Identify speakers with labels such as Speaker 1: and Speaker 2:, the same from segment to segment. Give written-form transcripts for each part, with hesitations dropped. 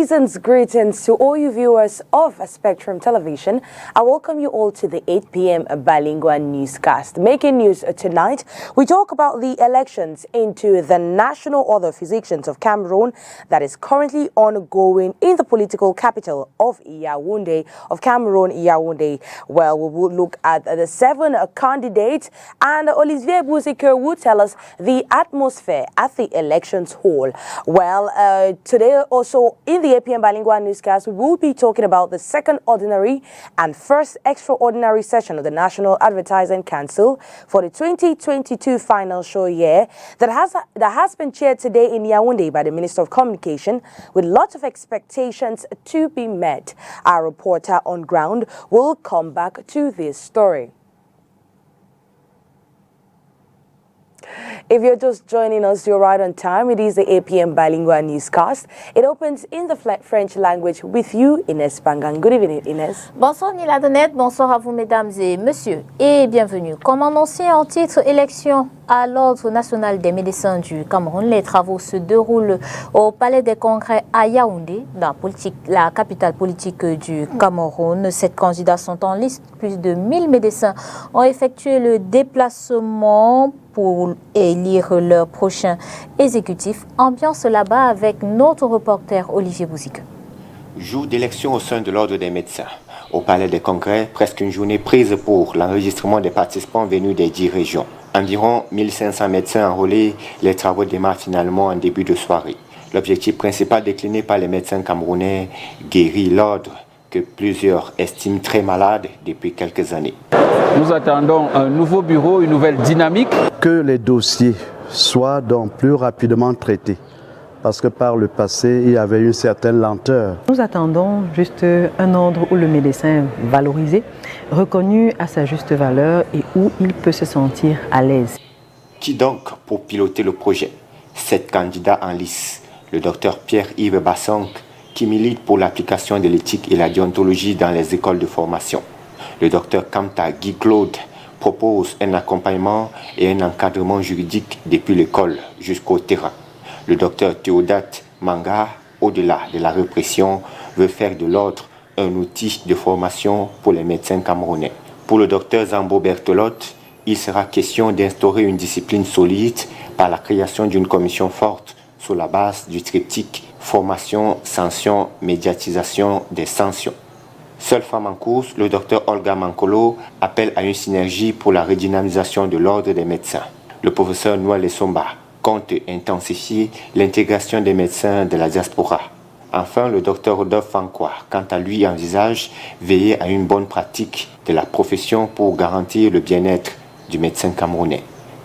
Speaker 1: Season's greetings to all you viewers of Spectrum Television. I welcome you all to the 8 p.m. bilingual newscast. Making news tonight, we talk about the elections into the National Order of Physicians of Cameroon that is currently ongoing in the political capital of Yaoundé, of Cameroon, Yaoundé. Well, we will look at the 7 candidates, and Olivier Bouzike will tell us the atmosphere at the elections hall. Well, today also in the APM Bilingual Newscast, we will be talking about the second ordinary and first extraordinary session of the National Advertising Council for the 2022 financial year that has been chaired today in Yaoundé by the Minister of Communication, with lots of expectations to be met. Our reporter on ground will come back to this story. If you're just joining us, you're right on time. It is the APM Bilingual Newscast. It opens in the French language with you, Inès Pangan. Good evening, Inès.
Speaker 2: Bonsoir Nila Donette, bonsoir à vous mesdames et messieurs et bienvenue. Comme annoncé en titre, élection à l'Ordre national des médecins du Cameroun, les travaux se déroulent au Palais des Congrès à Yaoundé, la capitale politique du Cameroun. 7 candidats sont en liste. Plus de 1000 médecins ont effectué le déplacement pour élire leur prochain exécutif. Ambiance là-bas avec notre reporter Olivier Bouzike.
Speaker 3: Jour d'élection au sein de l'Ordre des médecins. Au Palais des Congrès, presque une journée prise pour l'enregistrement des participants venus des 10 régions. Environ 1500 médecins enrôlés, les travaux démarrent finalement en début de soirée. L'objectif principal décliné par les médecins camerounais, guérir l'ordre que plusieurs estiment très malade depuis quelques années.
Speaker 4: Nous attendons un nouveau bureau, une nouvelle dynamique.
Speaker 5: Que les dossiers soient donc plus rapidement traités, parce que par le passé, il y avait une certaine lenteur.
Speaker 6: Nous attendons juste un ordre où le médecin est valorisé, reconnu à sa juste valeur et où il peut se sentir à l'aise.
Speaker 3: Qui donc pour piloter le projet? 7 candidats en lice. Le docteur Pierre-Yves Bassonk, qui milite pour l'application de l'éthique et la déontologie dans les écoles de formation. Le docteur Kamta Guy-Claude propose un accompagnement et un encadrement juridique depuis l'école jusqu'au terrain. Le docteur Théodate Manga, au-delà de la répression, veut faire de l'ordre un outil de formation pour les médecins camerounais. Pour le docteur Zambo Bertolotte, il sera question d'instaurer une discipline solide par la création d'une commission forte sur la base du triptyque formation, sanction, médiatisation des sanctions. Seule femme en course, le docteur Olga Mankolo appelle à une synergie pour la redynamisation de l'ordre des médecins. Le professeur Noël Somba compte intensifier l'intégration des médecins de la diaspora. Enfin, le docteur Rodolphe Fankoua, quant à lui, envisage veiller à une bonne pratique de la profession pour garantir le bien-être du médecin camerounais.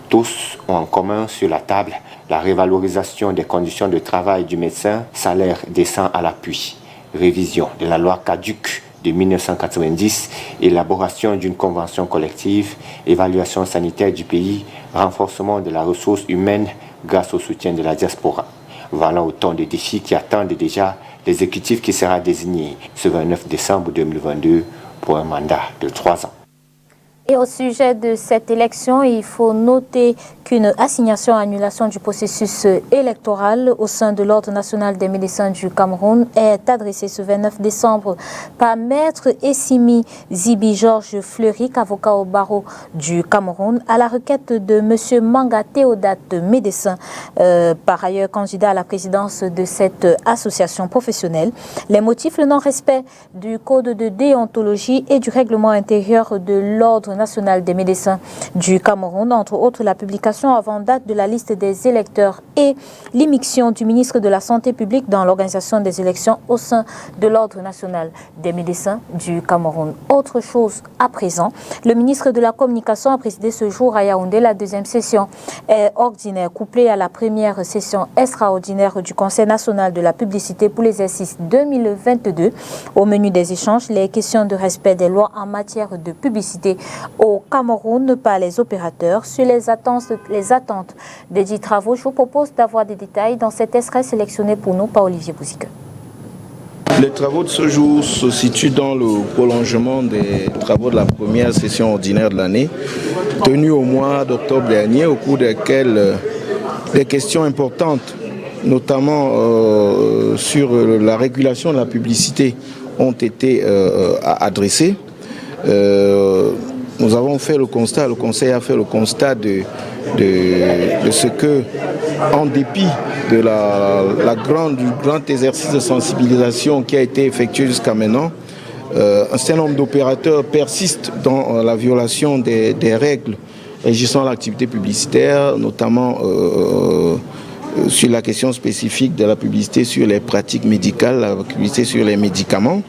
Speaker 3: Tous ont en commun sur la table la révalorisation des conditions de travail du médecin, salaire décent à l'appui, révision de la loi caduque de 1990, élaboration d'une convention collective, évaluation sanitaire du pays, renforcement de la ressource humaine grâce au soutien de la diaspora. Voilà autant de défis qui attendent déjà l'exécutif qui sera désigné ce 29 décembre 2022 pour un mandat de 3 ans.
Speaker 2: Et au sujet de cette élection, il faut noter qu'une assignation-annulation du processus électoral au sein de l'Ordre national des médecins du Cameroun est adressée ce 29 décembre par Maître Essimi Zibi Georges Fleuric, avocat au barreau du Cameroun, à la requête de M. Manga Théodate, médecin, par ailleurs candidat à la présidence de cette association professionnelle. Les motifs, le non-respect du code de déontologie et du règlement intérieur de l'Ordre national des médecins du Cameroun, entre autres la publication avant date de la liste des électeurs et l'immixtion du ministre de la Santé publique dans l'organisation des élections au sein de l'Ordre national des médecins du Cameroun. Autre chose à présent, le ministre de la Communication a présidé ce jour à Yaoundé la 2e session ordinaire couplée à la première session extraordinaire du Conseil national de la publicité pour l'exercice 2022. Au menu des échanges, les questions de respect des lois en matière de publicité au Cameroun par les opérateurs. Sur les attentes des 10 travaux, je vous propose d'avoir des détails dans cet extrait sélectionné pour nous par Olivier Bouzike.
Speaker 7: Les travaux de ce jour se situent dans le prolongement des travaux de la première session ordinaire de l'année, tenue au mois d'octobre dernier, au cours desquels des questions importantes notamment sur la régulation de la publicité, ont été adressées. Nous avons fait le constat, le Conseil a fait le constat de ce que, en dépit de du grand exercice de sensibilisation qui a été effectué jusqu'à maintenant, un certain nombre d'opérateurs persistent dans la violation des règles régissant l'activité publicitaire, notamment sur la question spécifique de la publicité sur les pratiques médicales, la publicité sur les médicaments.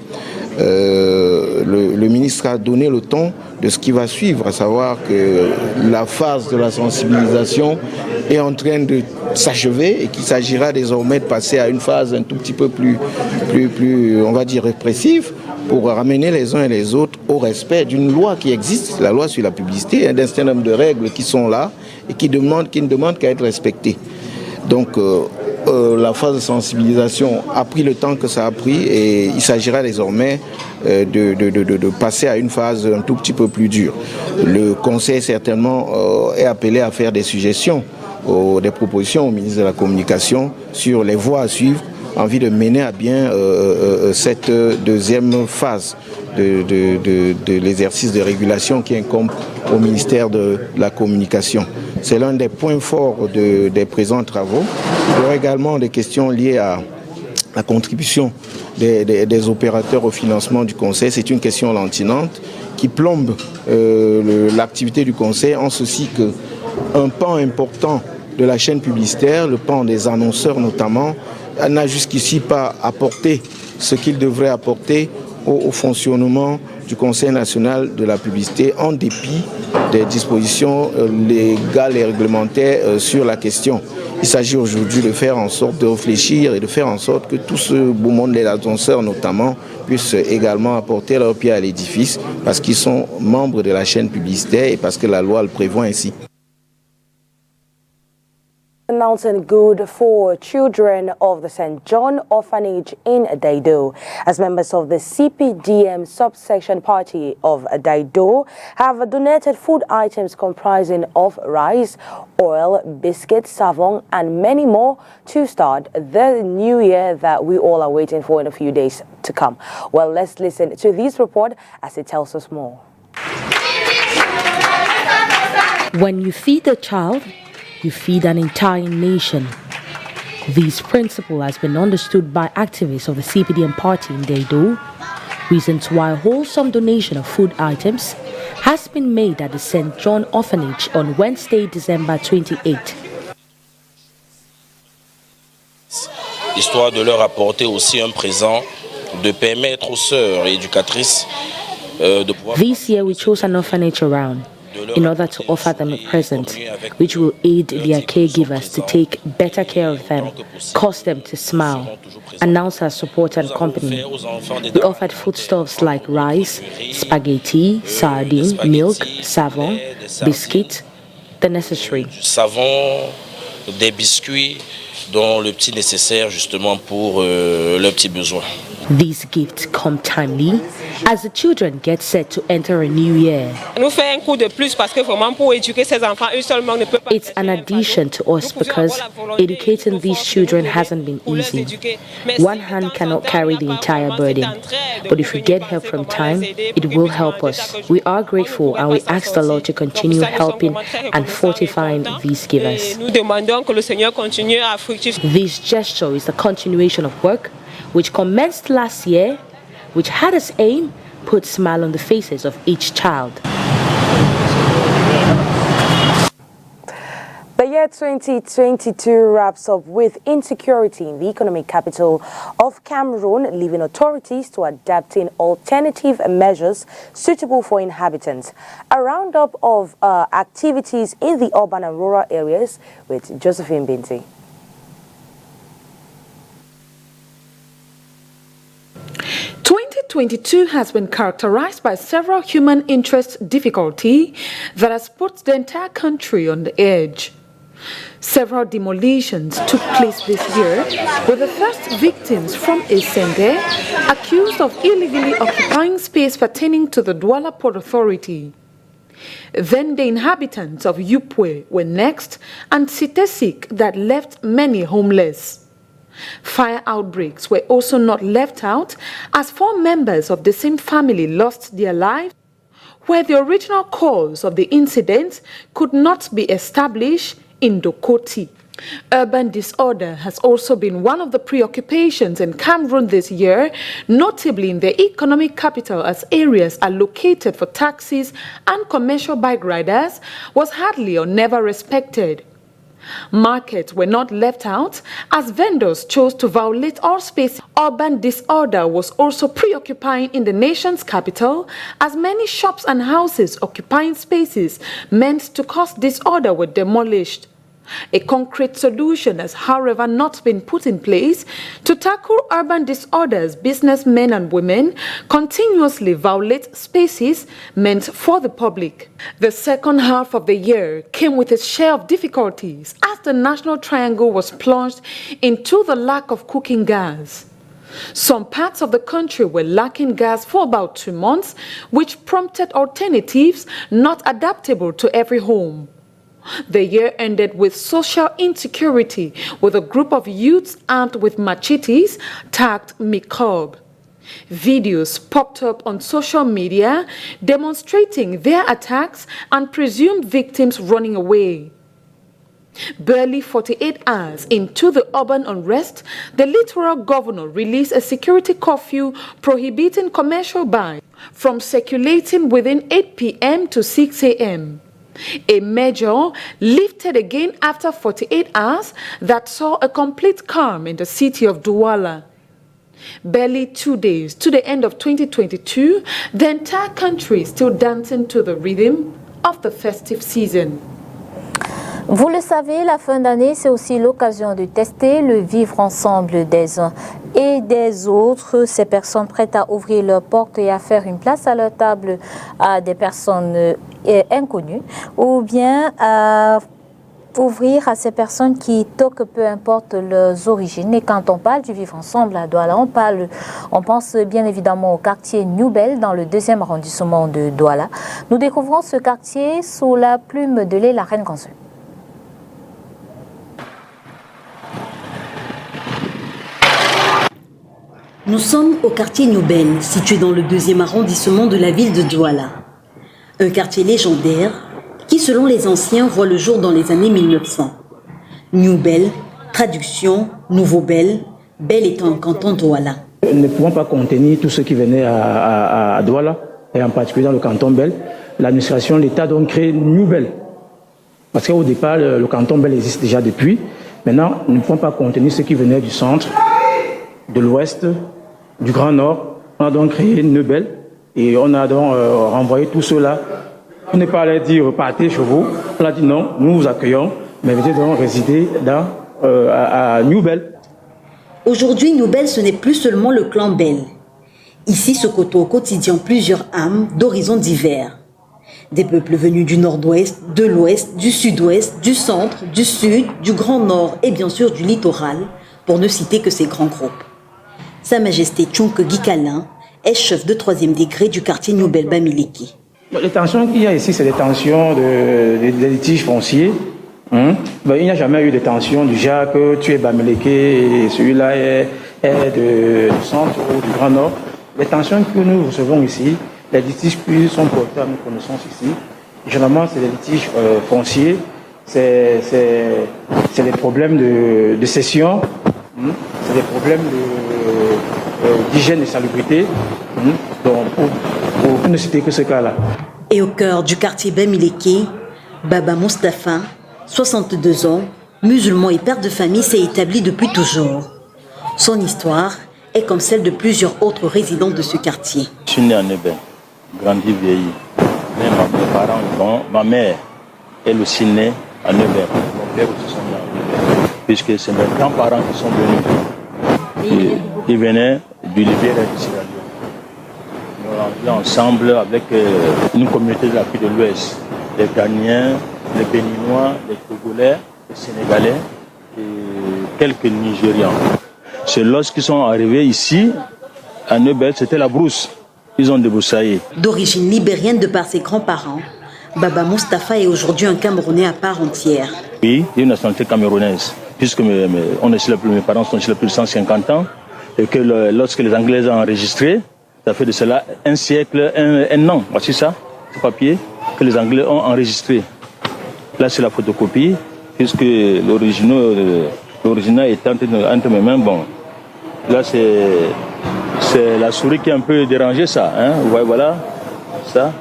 Speaker 7: Le ministre a donné le ton de ce qui va suivre, à savoir que la phase de la sensibilisation est en train de s'achever et qu'il s'agira désormais de passer à une phase un tout petit peu plus on va dire, répressive, pour ramener les uns et les autres au respect d'une loi qui existe, la loi sur la publicité, d'un certain nombre de règles qui sont là et qui ne demandent qu'à être respectées. Donc la phase de sensibilisation a pris le temps que ça a pris et il s'agira désormais de passer à une phase un tout petit peu plus dure. Le Conseil certainement est appelé à faire des suggestions, des propositions au ministre de la Communication sur les voies à suivre en vue de mener à bien cette deuxième phase de l'exercice de régulation qui incombe au ministère de la Communication. C'est l'un des points forts des présents travaux. Il y aura également des questions liées à la contribution des opérateurs au financement du Conseil. C'est une question lancinante qui plombe l'activité du Conseil, en ceci qu'un pan important de la chaîne publicitaire, le pan des annonceurs notamment, n'a jusqu'ici pas apporté ce qu'il devrait apporter au fonctionnement du Conseil national de la publicité, en dépit des dispositions légales et réglementaires sur la question. Il s'agit aujourd'hui de faire en sorte de réfléchir et de faire en sorte que tout ce beau monde des annonceurs notamment puissent également apporter leur pied à l'édifice parce qu'ils sont membres de la chaîne publicitaire et parce que la loi le prévoit ainsi.
Speaker 1: Announcing good for children of the St. John Orphanage in Daido, as members of the CPDM subsection party of Daido have donated food items comprising of rice, oil, biscuits, savon and many more to start the new year that we all are waiting for in a few days to come. Well, let's listen to this report as it tells us more.
Speaker 8: When you feed a child, you feed an entire nation. This principle has been understood by activists of the CPDM party in Daido, reasons why wholesome donation of food items has been made at the St. John Orphanage on Wednesday, December 28.
Speaker 9: Histoire de leur apporter aussi un présent, de permettre aux sœurs et éducatrices de pouvoir...
Speaker 8: This year we chose an orphanage around in order to offer them a present which will aid their caregivers to take better care of them, cause them to smile, announce our support and company. We offered foodstuffs like rice, spaghetti, sardine, milk, savon, biscuits, the necessary.
Speaker 9: Savon, des biscuits, dont le petit nécessaire justement pour leurs petits besoins.
Speaker 8: These gifts come timely as the children get set to enter a new year. It's an addition to us because educating these children hasn't been easy. One hand cannot carry the entire burden, but if we get help from time, it will help us. We are grateful and we ask the Lord to continue helping and fortifying these givers. This gesture is the continuation of work which commenced last year, which had as aim put smile on the faces of each child.
Speaker 1: The year 2022 wraps up with insecurity in the economic capital of Cameroon, leaving authorities to adapting alternative measures suitable for inhabitants. A roundup of activities in the urban and rural areas with Josephine Binti.
Speaker 10: 2022 has been characterized by several human interest difficulties that has put the entire country on the edge. Several demolitions took place this year, with the first victims from Esenge accused of illegally occupying space pertaining to the Douala Port Authority. Then the inhabitants of Yupwe were next, and Sitesik that left many homeless. Fire outbreaks were also not left out, as 4 members of the same family lost their lives, where the original cause of the incident could not be established in Dokoti. Urban disorder has also been one of the preoccupations in Cameroon this year, notably in the economic capital, as areas allocated for taxis and commercial bike riders was hardly or never respected. Markets were not left out, as vendors chose to violate all space. Urban disorder was also preoccupying in the nation's capital, as many shops and houses occupying spaces meant to cause disorder were demolished. A concrete solution has, however, not been put in place to tackle urban disorders. Businessmen and women continuously violate spaces meant for the public. The second half of the year came with its share of difficulties, as the National Triangle was plunged into the lack of cooking gas. Some parts of the country were lacking gas for about 2 months, which prompted alternatives not adaptable to every home. The year ended with social insecurity, with a group of youths armed with machetes tagged Mikob. Videos popped up on social media demonstrating their attacks and presumed victims running away. Barely 48 hours into the urban unrest, the littoral governor released a security curfew prohibiting commercial bikes from circulating within 8 p.m. to 6 a.m. A measure lifted again after 48 hours that saw a complete calm in the city of Douala. Barely 2 days to the end of 2022, the entire country is still dancing to the rhythm of the festive season.
Speaker 2: Vous le savez, la fin d'année, c'est aussi l'occasion de tester le vivre ensemble des uns et des autres. Ces personnes prêtes à ouvrir leurs portes et à faire une place à leur table à des personnes inconnues, ou bien à ouvrir à ces personnes qui toquent, peu importe leurs origines. Et quand on parle du vivre ensemble à Douala, on pense bien évidemment au quartier New Bell dans le 2e arrondissement de Douala. Nous découvrons ce quartier sous la plume de Léla Reine-Gansu.
Speaker 11: Nous sommes au quartier Noubel, situé dans le 2e arrondissement de la ville de Douala. Un quartier légendaire qui, selon les anciens, voit le jour dans les années 1900. Noubel, traduction, Nouveau Bel, Bel étant un canton Douala.
Speaker 12: Nous ne pouvons pas contenir tous ceux qui venaient à Douala, et en particulier dans le canton Bel. L'administration, l'État a donc créé Noubel. Parce qu'au départ, le canton Bel existe déjà depuis. Maintenant, nous ne pouvons pas contenir ceux qui venaient du centre, de l'ouest, du Grand Nord. On a donc créé Noubel et on a donc renvoyé tous ceux-là. On n'est pas allé dire repartez chez vous. On a dit non, nous vous accueillons, mais venez donc résider à Noubel.
Speaker 11: Aujourd'hui, Noubel, ce n'est plus seulement le clan Bel. Ici se côtoient au quotidien plusieurs âmes d'horizons divers. Des peuples venus du nord-ouest, de l'ouest, du sud-ouest, du centre, du sud, du Grand Nord et bien sûr du littoral, pour ne citer que ces grands groupes. Sa Majesté Tchonke Gikalin est chef de 3e degré du quartier Noubel Bamileke.
Speaker 12: Les tensions qu'il y a ici, c'est des tensions des litiges fonciers. Il n'y a jamais eu de tensions du genre que tu es Bamileke et celui-là est du centre ou du Grand Nord. Les tensions que nous recevons ici, les litiges qui sont portés à notre connaissance ici, généralement c'est des litiges fonciers, c'est des problèmes de cession, c'est des problèmes d'hygiène et salubrité, donc pour ne citer que ce cas-là.
Speaker 11: Et au cœur du quartier Bamileke, Baba Moustapha, 62 ans, musulman et père de famille, s'est établi depuis toujours. Son histoire est comme celle de plusieurs autres résidents de ce quartier.
Speaker 13: Je suis né à Noubel, grandi, vieilli. Mais mes parents, ma mère, elle aussi née à Noubel. Mon père aussi sont nés à Noubel. Puisque c'est mes grands-parents qui sont venus. Ils venaient du Libéria et du Sierra Leone. Nous rendions ensemble avec une communauté de l'Afrique de l'Ouest. Les Ghanéens, les Béninois, les Togolais, les Sénégalais et quelques Nigérians. C'est lorsqu'ils sont arrivés ici, à Noubel, c'était la brousse. Ils ont débroussaillé.
Speaker 11: D'origine libérienne de par ses grands-parents, Baba Moustapha est aujourd'hui un Camerounais à part entière.
Speaker 13: Oui, il a une nationalité camerounaise. puisque mes parents sont chez plus de 150 ans, et que lorsque les Anglais ont enregistré, ça fait de cela un siècle, un an. Voici ça, ce papier que les Anglais ont enregistré. Là, c'est la photocopie, puisque l'original est entre mes mains. Bon, là, c'est la souris qui a un peu dérangé ça. Hein. Vous voyez, voilà, ça.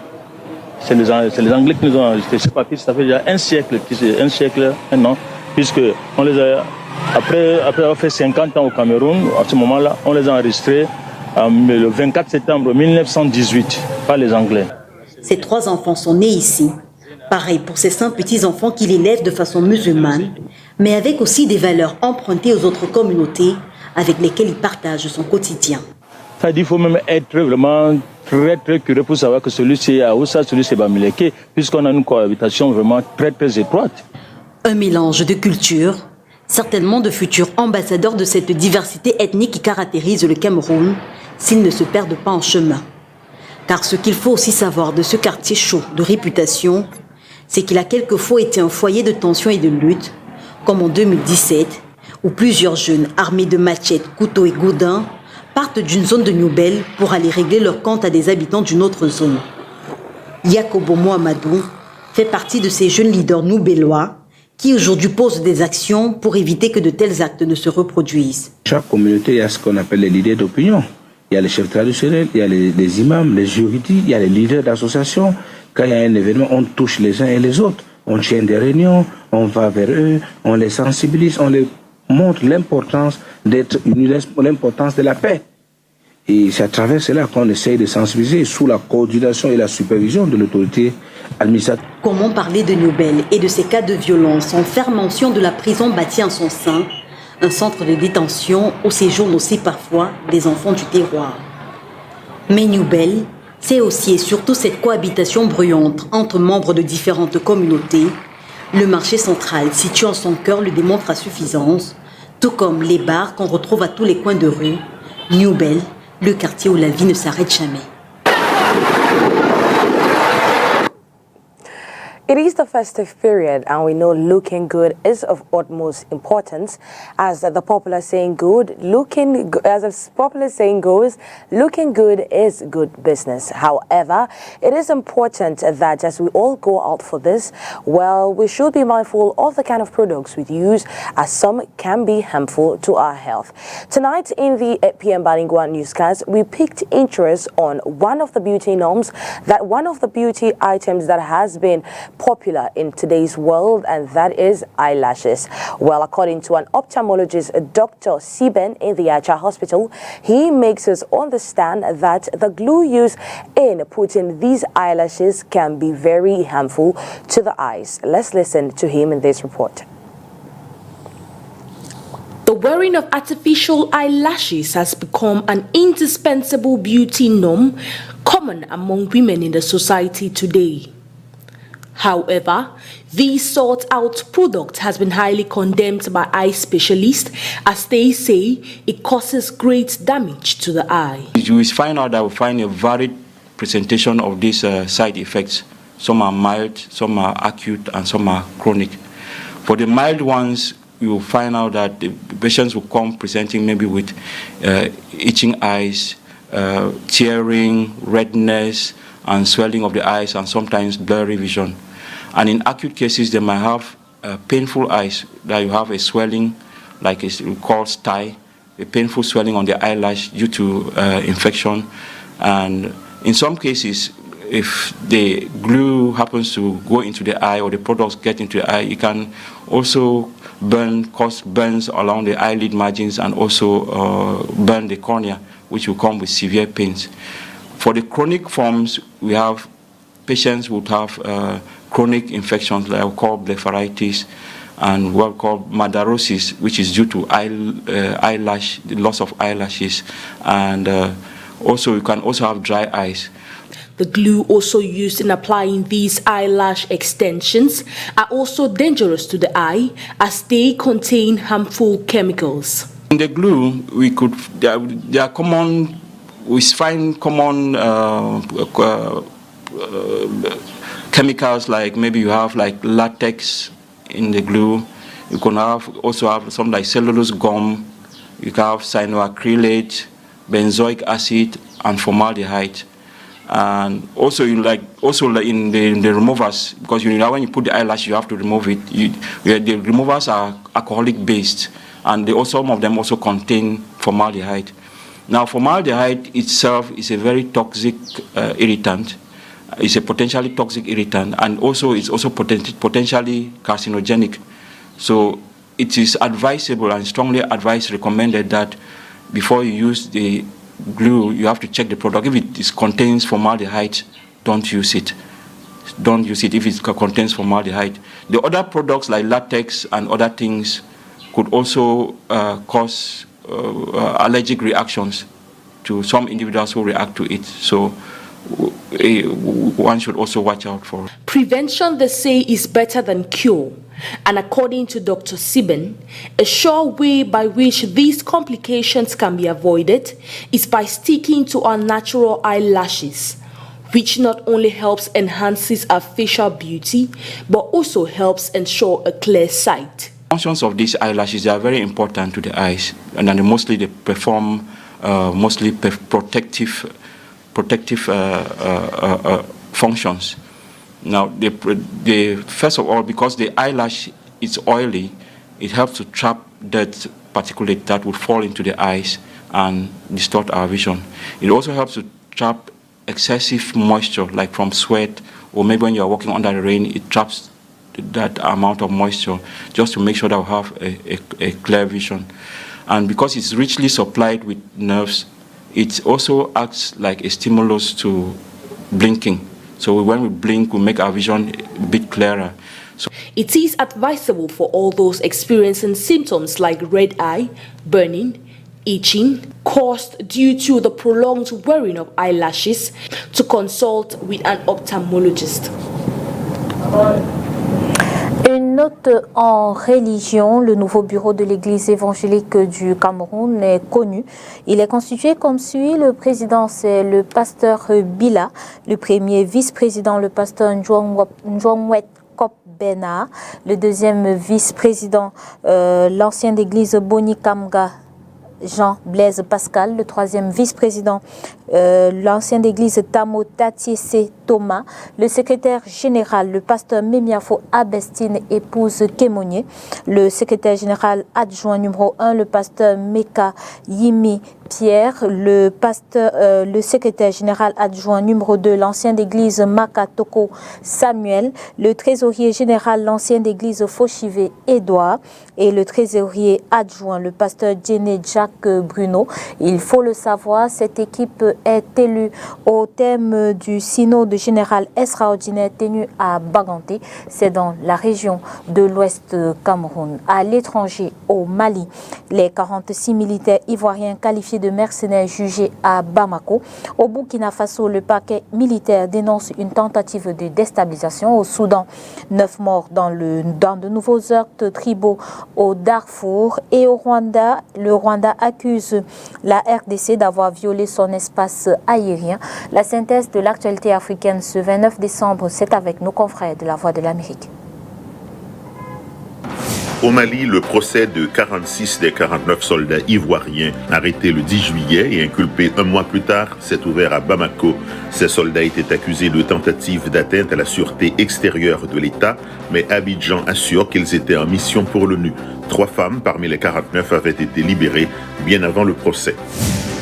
Speaker 13: C'est les Anglais qui nous ont enregistré ce papier. Ça fait déjà un siècle, un an, puisque on les a, après avoir fait 50 ans au Cameroun, à ce moment-là, on les a enregistrés le 24 septembre 1918 par les Anglais.
Speaker 11: Ces 3 enfants sont nés ici. Pareil pour ces 5 petits-enfants qu'il élève de façon musulmane, mais avec aussi des valeurs empruntées aux autres communautés avec lesquelles il partage son quotidien.
Speaker 13: Ça dit qu'il faut même être vraiment très très curieux pour savoir que celui-ci est Aoussa, celui-ci est Bamileke, puisqu'on a une cohabitation vraiment très très étroite.
Speaker 11: Un mélange de cultures, certainement de futurs ambassadeurs de cette diversité ethnique qui caractérise le Cameroun, s'ils ne se perdent pas en chemin. Car ce qu'il faut aussi savoir de ce quartier chaud de réputation, c'est qu'il a quelquefois été un foyer de tension et de lutte, comme en 2017, où plusieurs jeunes armés de machettes, couteaux et gourdins partent d'une zone de Newbel pour aller régler leur compte à des habitants d'une autre zone. Yakobo Mohamedou fait partie de ces jeunes leaders noubellois qui aujourd'hui posent des actions pour éviter que de tels actes ne se reproduisent.
Speaker 14: Chaque communauté, il y a ce qu'on appelle les leaders d'opinion. Il y a les chefs traditionnels, il y a les imams, les juridiques, il y a les leaders d'associations. Quand il y a un événement, on touche les uns et les autres. On tient des réunions, on va vers eux, on les sensibilise, on les montre l'importance d'être unis, l'importance de la paix. Et c'est à travers cela qu'on essaye de sensibiliser sous la coordination et la supervision de l'autorité administrative.
Speaker 11: Comment parler de Newbel et de ces cas de violence sans faire mention de la prison bâtie en son sein, un centre de détention où séjournent aussi parfois des enfants du terroir. Mais Newbel, c'est aussi et surtout cette cohabitation bruyante entre membres de différentes communautés. Le marché central situé en son cœur le démontre à suffisance, tout comme les bars qu'on retrouve à tous les coins de rue. Newbel, le quartier où la vie ne s'arrête jamais.
Speaker 1: It is the festive period, and we know looking good is of utmost importance. As the popular saying goes, looking good is good business. However, it is important that as we all go out for this, well, we should be mindful of the kind of products we use, as some can be harmful to our health. Tonight in the 8 p.m. Bilingual newscast, we picked interest on one of the beauty items that has been popular in today's world, and that is eyelashes. Well, according to an ophthalmologist, Dr. Siben in the Acha Hospital, he makes us understand that the glue used in putting these eyelashes can be very harmful to the eyes. Let's listen to him in this report.
Speaker 15: The wearing of artificial eyelashes has become an indispensable beauty norm common among women in the society today. However, this sought-out product has been highly condemned by eye specialists, as they say it causes great damage to the eye.
Speaker 16: You will find out that we find a varied presentation of these side effects. Some are mild, some are acute, and some are chronic. For the mild ones, you will find out that the patients will come presenting maybe with itching eyes, tearing, redness, and swelling of the eyes, and sometimes blurry vision. And in acute cases, they might have painful eyes, that you have a swelling, like it's called stye, a painful swelling on the eyelash due to infection. And in some cases, if the glue happens to go into the eye or the products get into the eye, it can also cause burns along the eyelid margins and also burn the cornea, which will come with severe pains. For the chronic forms, we have patients would have chronic infections like we call blepharitis and what we call madarosis, which is due to eyelash, the loss of eyelashes, and also you can also have dry eyes.
Speaker 15: The glue also used in applying these eyelash extensions are also dangerous to the eye, as they contain harmful chemicals.
Speaker 16: In the glue, there are common. We find common chemicals, like maybe you have like latex in the glue, You can also have some like cellulose gum. You can have cyanoacrylate, benzoic acid, and formaldehyde. And also, in the removers, because when you put the eyelash, you have to remove it. The removers are alcoholic based, and some of them also contain formaldehyde. Now, formaldehyde itself is a very toxic irritant. It's a potentially toxic irritant, and it's also potentially carcinogenic. So it is advisable and strongly recommended that before you use the glue, you have to check the product. If it contains formaldehyde, don't use it. Don't use it if it contains formaldehyde. The other products like latex and other things could also cause allergic reactions to some individuals who react to it. So one should also watch out for.
Speaker 15: Prevention, they say, is better than cure. And according to Dr. Siben, a sure way by which these complications can be avoided is by sticking to our natural eyelashes, which not only helps enhances our facial beauty, but also helps ensure a clear sight.
Speaker 16: Functions of these eyelashes are very important to the eyes, and then mostly they perform protective functions. Now, first of all, because the eyelash is oily, it helps to trap that particulate that would fall into the eyes and distort our vision. It also helps to trap excessive moisture, like from sweat, or maybe when you are walking under the rain, it traps that amount of moisture, just to make sure that we have a clear vision. And because it's richly supplied with nerves, it also acts like a stimulus to blinking. So when we blink, we make our vision a bit clearer. So
Speaker 15: it is advisable for all those experiencing symptoms like red eye, burning, itching, caused due to the prolonged wearing of eyelashes, to consult with an ophthalmologist.
Speaker 2: Une note en religion, le nouveau bureau de l'Église évangélique du Cameroun est connu. Il est constitué comme suit. Le président, c'est le pasteur Bila. Le premier vice-président, le pasteur Njongwet Kop Bena. Le deuxième vice-président, l'ancien d'église Boni Kamga Jean-Blaise Pascal. Le troisième vice-président, l'ancien d'église Tamo Tatiese Thomas. Le secrétaire général, le pasteur Memiafo Abestine épouse Kémonier. Le secrétaire général adjoint numéro 1, le pasteur Meka Yimi Pierre. Le secrétaire général adjoint numéro 2, l'ancien d'église Makatoko Samuel. Le trésorier général, l'ancien d'église Fauchivé Édouard. Et le trésorier adjoint, le pasteur Djene Jacques Bruno. Il faut le savoir, cette équipe est élue au thème du synode général extraordinaire tenu à Baganté. C'est dans la région de l'Ouest Cameroun. À l'étranger, au Mali, les 46 militaires ivoiriens qualifiés de mercenaires jugés à Bamako. Au Burkina Faso, le parquet militaire dénonce une tentative de déstabilisation. Au Soudan, 9 morts dans de nouveaux heurts tribaux au Darfour. Et au Rwanda, le Rwanda accuse la RDC d'avoir violé son espace aérien. La synthèse de l'actualité africaine ce 29 décembre, c'est avec nos confrères de la Voix de l'Amérique.
Speaker 17: Au Mali, le procès de 46 des 49 soldats ivoiriens arrêtés le 10 juillet et inculpés un mois plus tard s'est ouvert à Bamako. Ces soldats étaient accusés de tentative d'atteinte à la sûreté extérieure de l'État, mais Abidjan assure qu'ils étaient en mission pour l'ONU. 3 femmes parmi les 49 avaient été libérées bien avant le procès.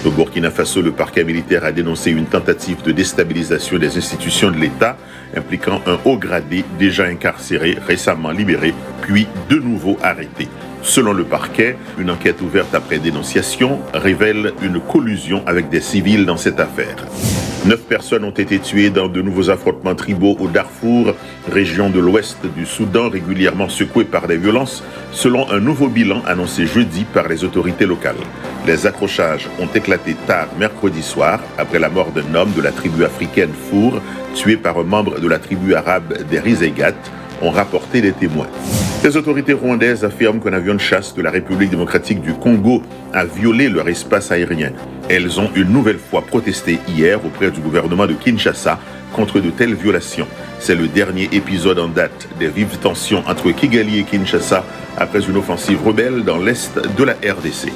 Speaker 17: Au Burkina Faso, le parquet militaire a dénoncé une tentative de déstabilisation des institutions de l'État impliquant un haut gradé déjà incarcéré, récemment libéré, puis de nouveau arrêté. Selon le parquet, une enquête ouverte après dénonciation révèle une collusion avec des civils dans cette affaire. 9 personnes ont été tuées dans de nouveaux affrontements tribaux au Darfour, région de l'ouest du Soudan régulièrement secouée par des violences, selon un nouveau bilan annoncé jeudi par les autorités locales. Les accrochages ont éclaté tard mercredi soir après la mort d'un homme de la tribu africaine Four, tué par un membre de la tribu arabe des Rizégat, ont rapporté des témoins. Les autorités rwandaises affirment qu'un avion de chasse de la République démocratique du Congo a violé leur espace aérien. Elles ont une nouvelle fois protesté hier auprès du gouvernement de Kinshasa contre de telles violations. C'est le dernier épisode en date des vives tensions entre Kigali et Kinshasa après une offensive rebelle dans l'est de la RDC.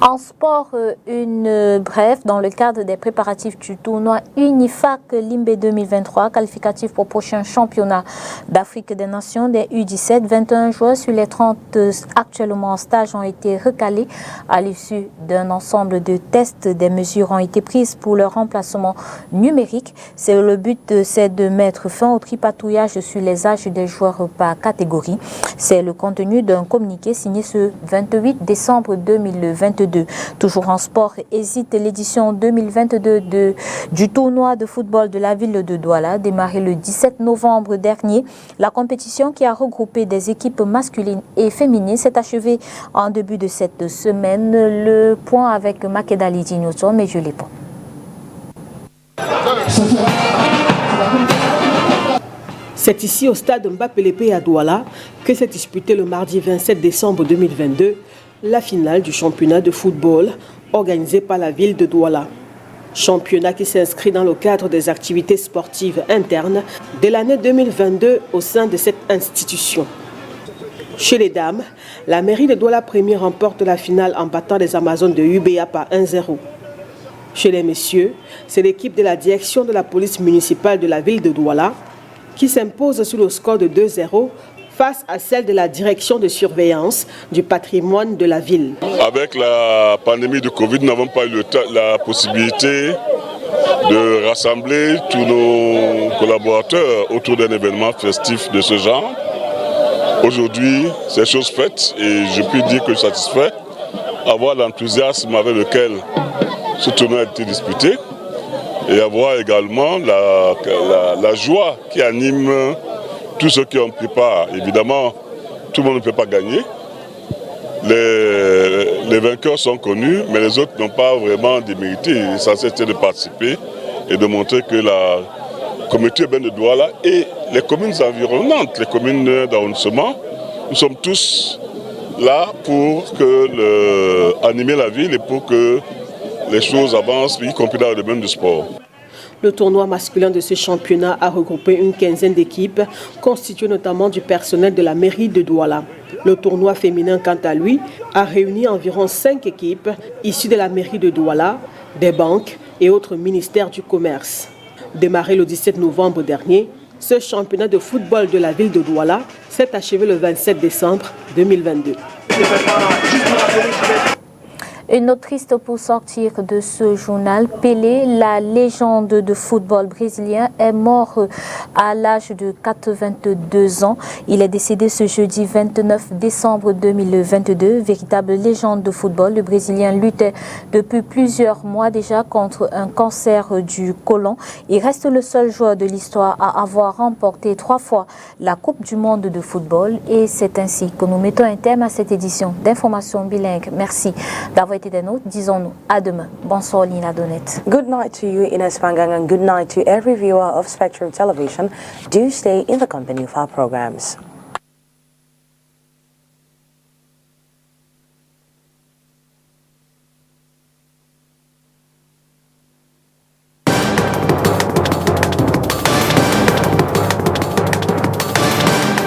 Speaker 2: En sport, une brève dans le cadre des préparatifs du tournoi Unifac Limbe 2023, qualificatif pour prochain championnat d'Afrique des Nations des U17. 21 joueurs sur les 30 actuellement en stage ont été recalés à l'issue d'un ensemble de tests. Des mesures ont été prises pour leur remplacement numérique. Le but, c'est de mettre fin au tripatouillage sur les âges des joueurs par catégorie. C'est le contenu d'un communiqué signé ce 28 décembre 2022. Toujours en sport, hésite l'édition 2022 du tournoi de football de la ville de Douala, démarré le 17 novembre dernier. La compétition qui a regroupé des équipes masculines et féminines s'est achevée en début de cette semaine. Le point avec Makeda Lidinoto, mais je l'ai pas.
Speaker 18: C'est ici au stade Mbappé-Lépé à Douala que s'est disputée le mardi 27 décembre 2022 la finale du championnat de football organisé par la ville de Douala. Championnat qui s'inscrit dans le cadre des activités sportives internes de l'année 2022 au sein de cette institution. Chez les dames, la mairie de Douala Premier remporte la finale en battant les Amazones de UBA par 1-0. Chez les messieurs, c'est l'équipe de la direction de la police municipale de la ville de Douala qui s'impose sur le score de 2-0 face à celle de la direction de surveillance du patrimoine de la ville.
Speaker 19: Avec la pandémie de Covid, nous n'avons pas eu la possibilité de rassembler tous nos collaborateurs autour d'un événement festif de ce genre. Aujourd'hui, c'est chose faite et je peux dire que je suis satisfait d'avoir l'enthousiasme avec lequel ce tournoi a été disputé et avoir également la joie qui anime tous ceux qui ont pris part. Évidemment, tout le monde ne peut pas gagner. Les vainqueurs sont connus, mais les autres n'ont pas vraiment démérité. L'essentiel était de participer et de montrer que la communauté urbaine de Douala et les communes environnantes, les communes d'arrondissement, nous sommes tous là pour animer la ville et pour que les choses avancent, y compris dans le domaine du sport.
Speaker 18: Le tournoi masculin de ce championnat a regroupé une quinzaine d'équipes, constituées notamment du personnel de la mairie de Douala. Le tournoi féminin, quant à lui, a réuni environ 5 équipes issues de la mairie de Douala, des banques et autres ministères du commerce. Démarré le 17 novembre dernier, ce championnat de football de la ville de Douala s'est achevé le 27 décembre 2022.
Speaker 2: Une note triste pour sortir de ce journal. Pelé, la légende de football brésilien, est mort à l'âge de 82 ans. Il est décédé ce jeudi 29 décembre 2022. Véritable légende de football, le Brésilien luttait depuis plusieurs mois déjà contre un cancer du côlon. Il reste le seul joueur de l'histoire à avoir remporté 3 fois la Coupe du monde de football. Et c'est ainsi que nous mettons un terme à cette édition d'information bilingue. Merci d'avoir été des nôtres. Disons-nous à demain. Bonsoir Lina Donette.
Speaker 1: Good night to you, Ines Pangang, and good night to every viewer of Spectrum Television. Do stay in the company of our programs.